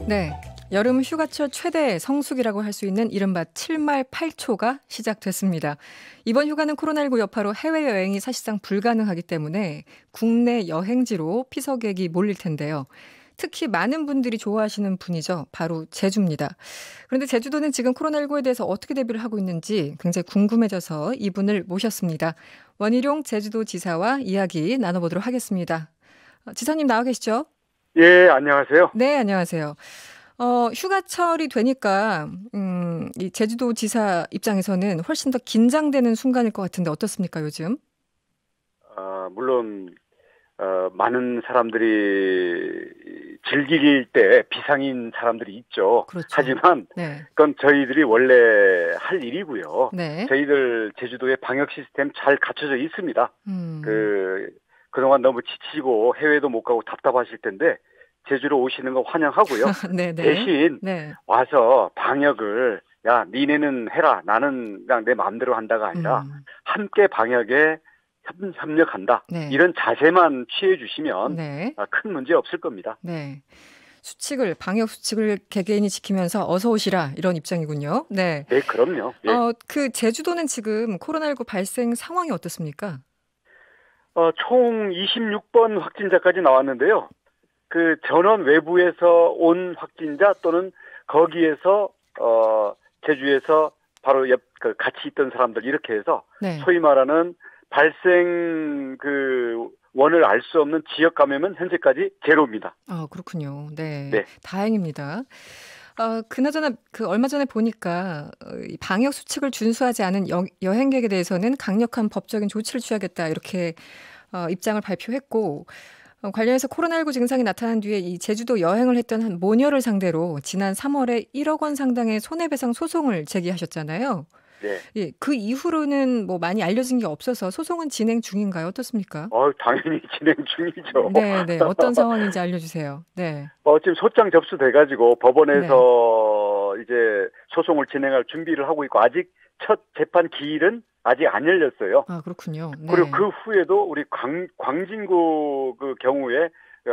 네, 여름 휴가철 최대 성수기라고 할 수 있는 이른바 7말 8초가 시작됐습니다. 이번 휴가는 코로나19 여파로 해외여행이 사실상 불가능하기 때문에 국내 여행지로 피서객이 몰릴 텐데요. 특히 많은 분들이 좋아하시는 분이죠. 바로 제주입니다. 그런데 제주도는 지금 코로나19에 대해서 어떻게 대비를 하고 있는지 굉장히 궁금해져서 이분을 모셨습니다. 원희룡 제주도지사와 이야기 나눠보도록 하겠습니다. 지사님 나와 계시죠? 예, 안녕하세요. 네, 안녕하세요. 휴가철이 되니까 이 제주도지사 입장에서는 훨씬 더 긴장되는 순간일 것 같은데 어떻습니까, 요즘? 물론 많은 사람들이 즐길 때 비상인 사람들이 있죠. 그렇죠. 하지만 네. 그건 저희들이 원래 할 일이고요. 네. 저희들 제주도의 방역 시스템 잘 갖춰져 있습니다. 음. 그동안 너무 지치고 해외도 못 가고 답답하실 텐데 제주로 오시는 거 환영하고요. 네네. 대신 네. 와서 방역을 야, 니네는 해라. 나는 그냥 내 마음대로 한다가 아니라 함께 방역에 협력한다. 네. 이런 자세만 취해 주시면 네. 큰 문제 없을 겁니다. 네. 방역 수칙을 개개인이 지키면서 어서 오시라 이런 입장이군요. 네. 네, 그럼요. 예. 그 제주도는 지금 코로나19 발생 상황이 어떻습니까? 총 26번 확진자까지 나왔는데요. 그 전원 외부에서 온 확진자 또는 거기에서 제주에서 바로 같이 있던 사람들 이렇게 해서 네. 소위 말하는 발생 원을 알 수 없는 지역 감염은 현재까지 제로입니다. 그렇군요. 네. 네. 다행입니다. 그나저나 얼마 전에 보니까 이 방역 수칙을 준수하지 않은 여행객에 대해서는 강력한 법적인 조치를 취하겠다 이렇게 입장을 발표했고 관련해서 코로나19 증상이 나타난 뒤에 이 제주도 여행을 했던 한 모녀를 상대로 지난 3월에 1억 원 상당의 손해배상 소송을 제기하셨잖아요. 네. 예, 그 이후로는 뭐 많이 알려진 게 없어서 소송은 진행 중인가요? 어떻습니까? 당연히 진행 중이죠. 네. 어떤 상황인지 알려주세요. 네. 지금 소장 접수돼가지고 법원에서 이제 소송을 진행할 준비를 하고 있고 아직 첫 재판 기일은 아직 안 열렸어요. 그렇군요. 네. 그리고 그 후에도 우리 광진구 그 경우에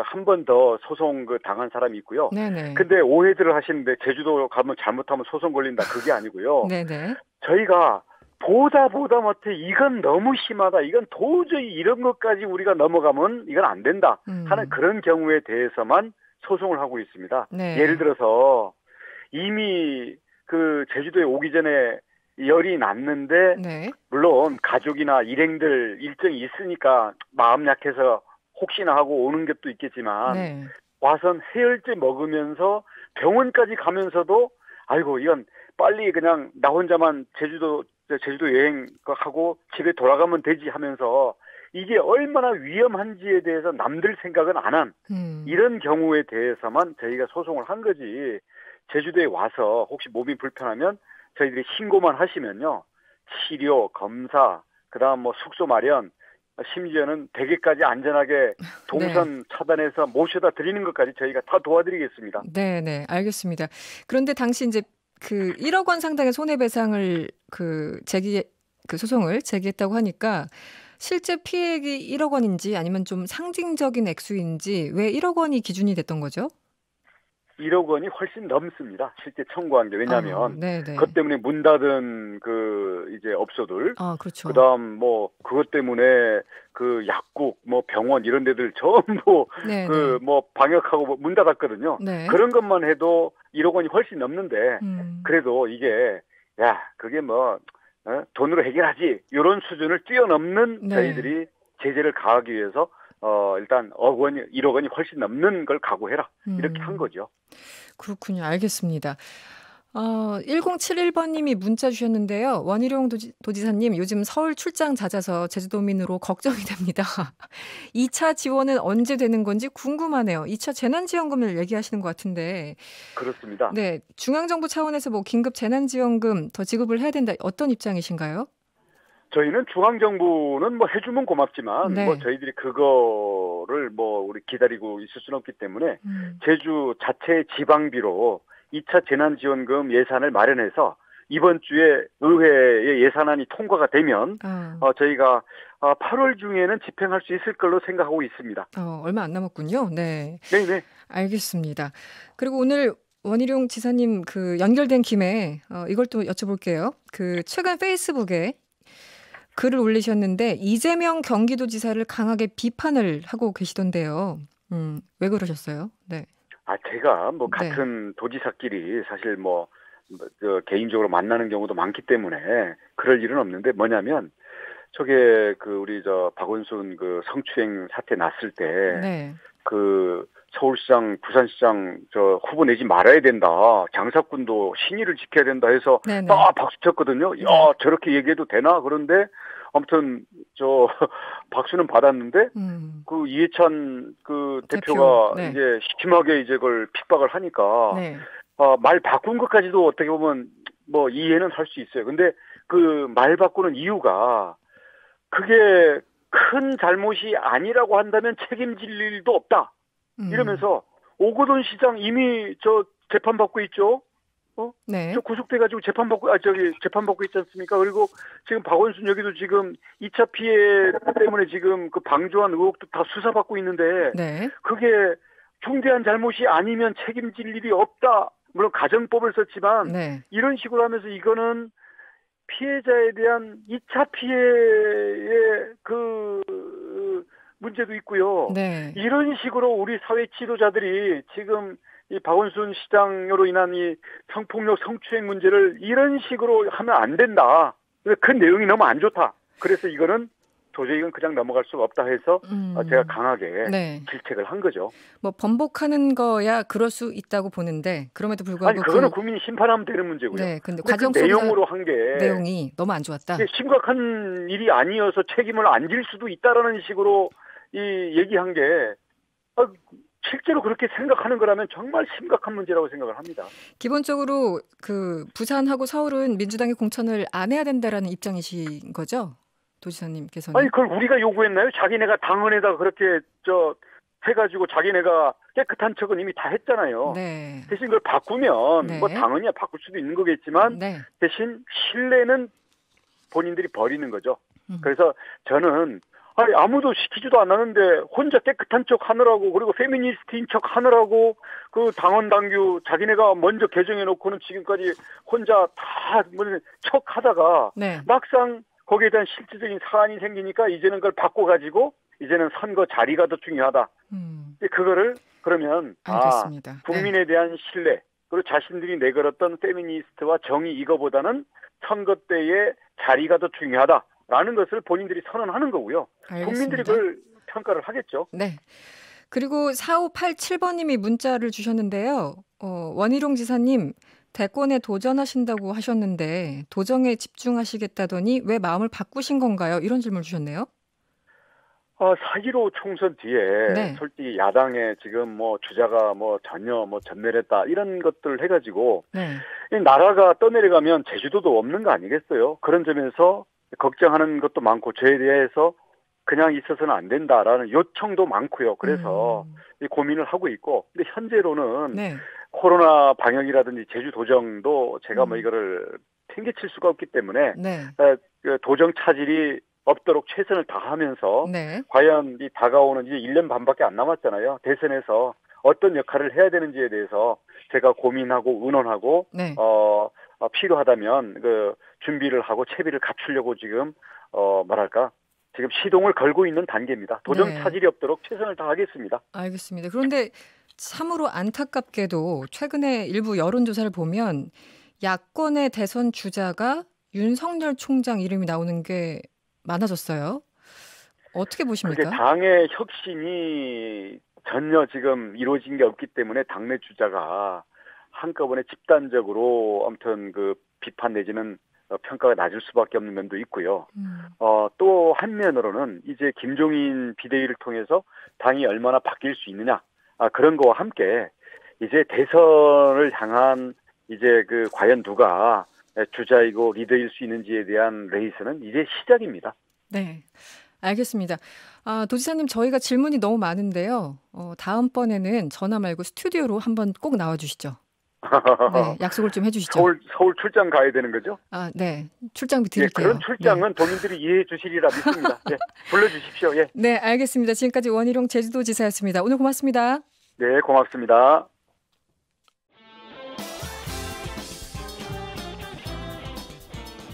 한 번 더 소송 당한 사람이 있고요. 네네. 근데 오해들을 하시는데 제주도 가면 잘못하면 소송 걸린다 그게 아니고요. 네네. 저희가 보다 못해 이건 너무 심하다. 이건 도저히 이런 것까지 우리가 넘어가면 이건 안 된다 하는 그런 경우에 대해서만 소송을 하고 있습니다. 네. 예를 들어서 이미 그 제주도에 오기 전에 열이 났는데 네. 물론 가족이나 일행들 일정이 있으니까 마음 약해서 혹시나 하고 오는 것도 있겠지만 네. 와선 해열제 먹으면서 병원까지 가면서도 아이고 이건 빨리 그냥 나 혼자만 제주도 여행하고 집에 돌아가면 되지 하면서 이게 얼마나 위험한지에 대해서 남들 생각은 안 한 이런 경우에 대해서만 저희가 소송을 한 거지 제주도에 와서 혹시 몸이 불편하면 저희들이 신고만 하시면요 치료, 검사, 그다음 뭐 숙소 마련 심지어는 대게까지 안전하게 동선 네. 차단해서 모셔다 드리는 것까지 저희가 다 도와드리겠습니다. 네, 알겠습니다. 그런데 당시 이제 1억 원 상당의 손해배상을 소송을 제기했다고 하니까 실제 피해액이 1억 원인지 아니면 좀 상징적인 액수인지 왜 1억 원이 기준이 됐던 거죠? 1억 원이 훨씬 넘습니다. 실제 청구한 게. 왜냐하면 그것 때문에 문 닫은 이제 업소들 그렇죠. 그다음 뭐 그것 때문에 약국 뭐 병원 이런 데들 전부 뭐 방역하고 문 닫았거든요. 네. 그런 것만 해도 1억 원이 훨씬 넘는데 그래도 이게 그게 뭐 돈으로 해결하지 이런 수준을 뛰어넘는 저희들이 제재를 가하기 위해서 일단 1억 원이 훨씬 넘는 걸 각오해라. 이렇게 한 거죠. 그렇군요. 알겠습니다. 1071번님이 문자 주셨는데요. 원희룡 도지사님, 요즘 서울 출장 잦아서 제주도민으로 걱정이 됩니다. 2차 지원은 언제 되는 건지 궁금하네요. 2차 재난지원금을 얘기하시는 것 같은데. 그렇습니다. 네, 중앙정부 차원에서 뭐 긴급 재난지원금 더 지급을 해야 된다. 어떤 입장이신가요? 저희는 중앙정부는 뭐 해주면 고맙지만 뭐 저희들이 그거를 우리 기다리고 있을 수는 없기 때문에 제주 자체 지방비로 2차 재난지원금 예산을 마련해서 이번 주에 의회의 예산안이 통과가 되면 저희가 8월 중에는 집행할 수 있을 걸로 생각하고 있습니다. 얼마 안 남았군요. 네. 네네. 알겠습니다. 그리고 오늘 원희룡 지사님 그 연결된 김에 이걸 또 여쭤볼게요. 그 최근 페이스북에 글을 올리셨는데 이재명 경기도지사를 강하게 비판을 하고 계시던데요. 왜 그러셨어요? 네. 제가 뭐 네. 같은 도지사끼리 사실 개인적으로 만나는 경우도 많기 때문에 그럴 일은 없는데 뭐냐면 저게 우리 박원순 성추행 사태 났을 때 네. 서울시장, 부산시장 후보 내지 말아야 된다. 장사꾼도 신의를 지켜야 된다 해서 네네. 박수 쳤거든요. 네. 야, 저렇게 얘기해도 되나? 그런데 아무튼 박수는 받았는데 이해찬 대표가 네. 이제 심하게 그걸 핍박을 하니까 네. 말 바꾼 것까지도 어떻게 보면 이해는 할 수 있어요. 근데 그 말 바꾸는 이유가 그게 큰 잘못이 아니라고 한다면 책임질 일도 없다. 이러면서 오거돈 시장 이미 재판받고 있죠. 네. 구속돼가지고 재판받고 있지 않습니까? 그리고 지금 박원순 여기도 지금 2차 피해 때문에 지금 방조한 의혹도 다 수사받고 있는데 네. 그게 중대한 잘못이 아니면 책임질 일이 없다. 물론 가정법을 썼지만 네. 이런 식으로 하면서 이거는 피해자에 대한 2차 피해의 문제도 있고요. 네. 이런 식으로 우리 사회 지도자들이 지금 이 박원순 시장으로 인한 이 성폭력 성추행 문제를 이런 식으로 하면 안 된다. 그 내용이 너무 안 좋다. 그래서 이거는 도저히 이건 그냥 넘어갈 수가 없다 해서 제가 강하게 네. 질책을 한 거죠. 번복하는 거야 그럴 수 있다고 보는데 그럼에도 불구하고 그거는 국민이 심판하면 되는 문제고요. 네, 근데 과정 내용으로 한 게 내용이 너무 안 좋았다. 심각한 일이 아니어서 책임을 안 질 수도 있다라는 식으로 얘기한 게 실제로 그렇게 생각하는 거라면 정말 심각한 문제라고 생각을 합니다. 기본적으로 부산하고 서울은 민주당이 공천을 안 해야 된다라는 입장이신 거죠? 도지사님께서는. 그걸 우리가 요구했나요? 자기네가 당헌에다 그렇게 해가지고 자기네가 깨끗한 척은 이미 다 했잖아요. 네. 대신 그걸 바꾸면 네. 당헌이야 바꿀 수도 있는 거겠지만 네. 대신 신뢰는 본인들이 버리는 거죠. 그래서 저는 아무도 시키지도 않았는데 혼자 깨끗한 척 하느라고 그리고 페미니스트인 척 하느라고 당원 당규 자기네가 먼저 개정해 놓고는 지금까지 혼자 다 척 하다가 네. 막상 거기에 대한 실질적인 사안이 생기니까 이제는 그걸 바꿔가지고 이제는 선거 자리가 더 중요하다. 그거를 그러면 알겠습니다. 국민에 대한 신뢰 그리고 자신들이 내걸었던 페미니스트와 정의 이거보다는 선거 때의 자리가 더 중요하다라는 것을 본인들이 선언하는 거고요. 알겠습니다. 국민들이 그걸 평가를 하겠죠. 네. 그리고 4587번님이 문자를 주셨는데요. 원희룡 지사님 대권에 도전하신다고 하셨는데 도정에 집중하시겠다더니 왜 마음을 바꾸신 건가요? 이런 질문을 주셨네요. 4.15 총선 뒤에 네. 솔직히 야당에 지금 주자가 전혀 전멸했다 이런 것들을 해가지고 네. 이 나라가 떠내려가면 제주도도 없는 거 아니겠어요? 그런 점에서 걱정하는 것도 많고 저에 대해서 그냥 있어서는 안 된다라는 요청도 많고요. 그래서 이 고민을 하고 있고 근데 현재로는 네. 코로나 방역이라든지 제주 도정도 제가 이거를 팽개칠 수가 없기 때문에 네. 도정 차질이 없도록 최선을 다하면서 네. 과연 이 다가오는 이제 1년 반밖에 안 남았잖아요. 대선에서 어떤 역할을 해야 되는지에 대해서 제가 고민하고 의논하고 네. 필요하다면 준비를 하고 채비를 갖추려고 지금 지금 시동을 걸고 있는 단계입니다. 도정 네. 차질이 없도록 최선을 다하겠습니다. 알겠습니다. 그런데 참으로 안타깝게도 최근에 일부 여론조사를 보면 야권의 대선 주자가 윤석열 총장 이름이 나오는 게 많아졌어요. 어떻게 보십니까? 그게 당의 혁신이 전혀 지금 이루어진 게 없기 때문에 당내 주자가 한꺼번에 집단적으로 아무튼 비판 내지는 평가가 낮을 수밖에 없는 면도 있고요. 또 한면으로는 이제 김종인 비대위를 통해서 당이 얼마나 바뀔 수 있느냐 그런 거와 함께 이제 대선을 향한 이제 과연 누가 주자이고 리더일 수 있는지에 대한 레이스는 이제 시작입니다. 네, 알겠습니다. 도지사님 저희가 질문이 너무 많은데요. 다음번에는 전화 말고 스튜디오로 한번 꼭 나와주시죠. 네, 약속을 좀 해주시죠. 서울 출장 가야 되는 거죠? 네, 출장비 드릴게요. 그런 출장은 도민들이 이해해 주시리라 믿습니다. 불러주십시오. 네, 알겠습니다. 지금까지 원희룡 제주도지사였습니다. 오늘 고맙습니다. 네, 고맙습니다.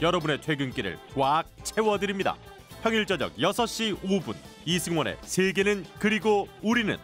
여러분의 퇴근길을 꽉 채워드립니다. 평일 저녁 6시 5분 이승원의 세계는 그리고 우리는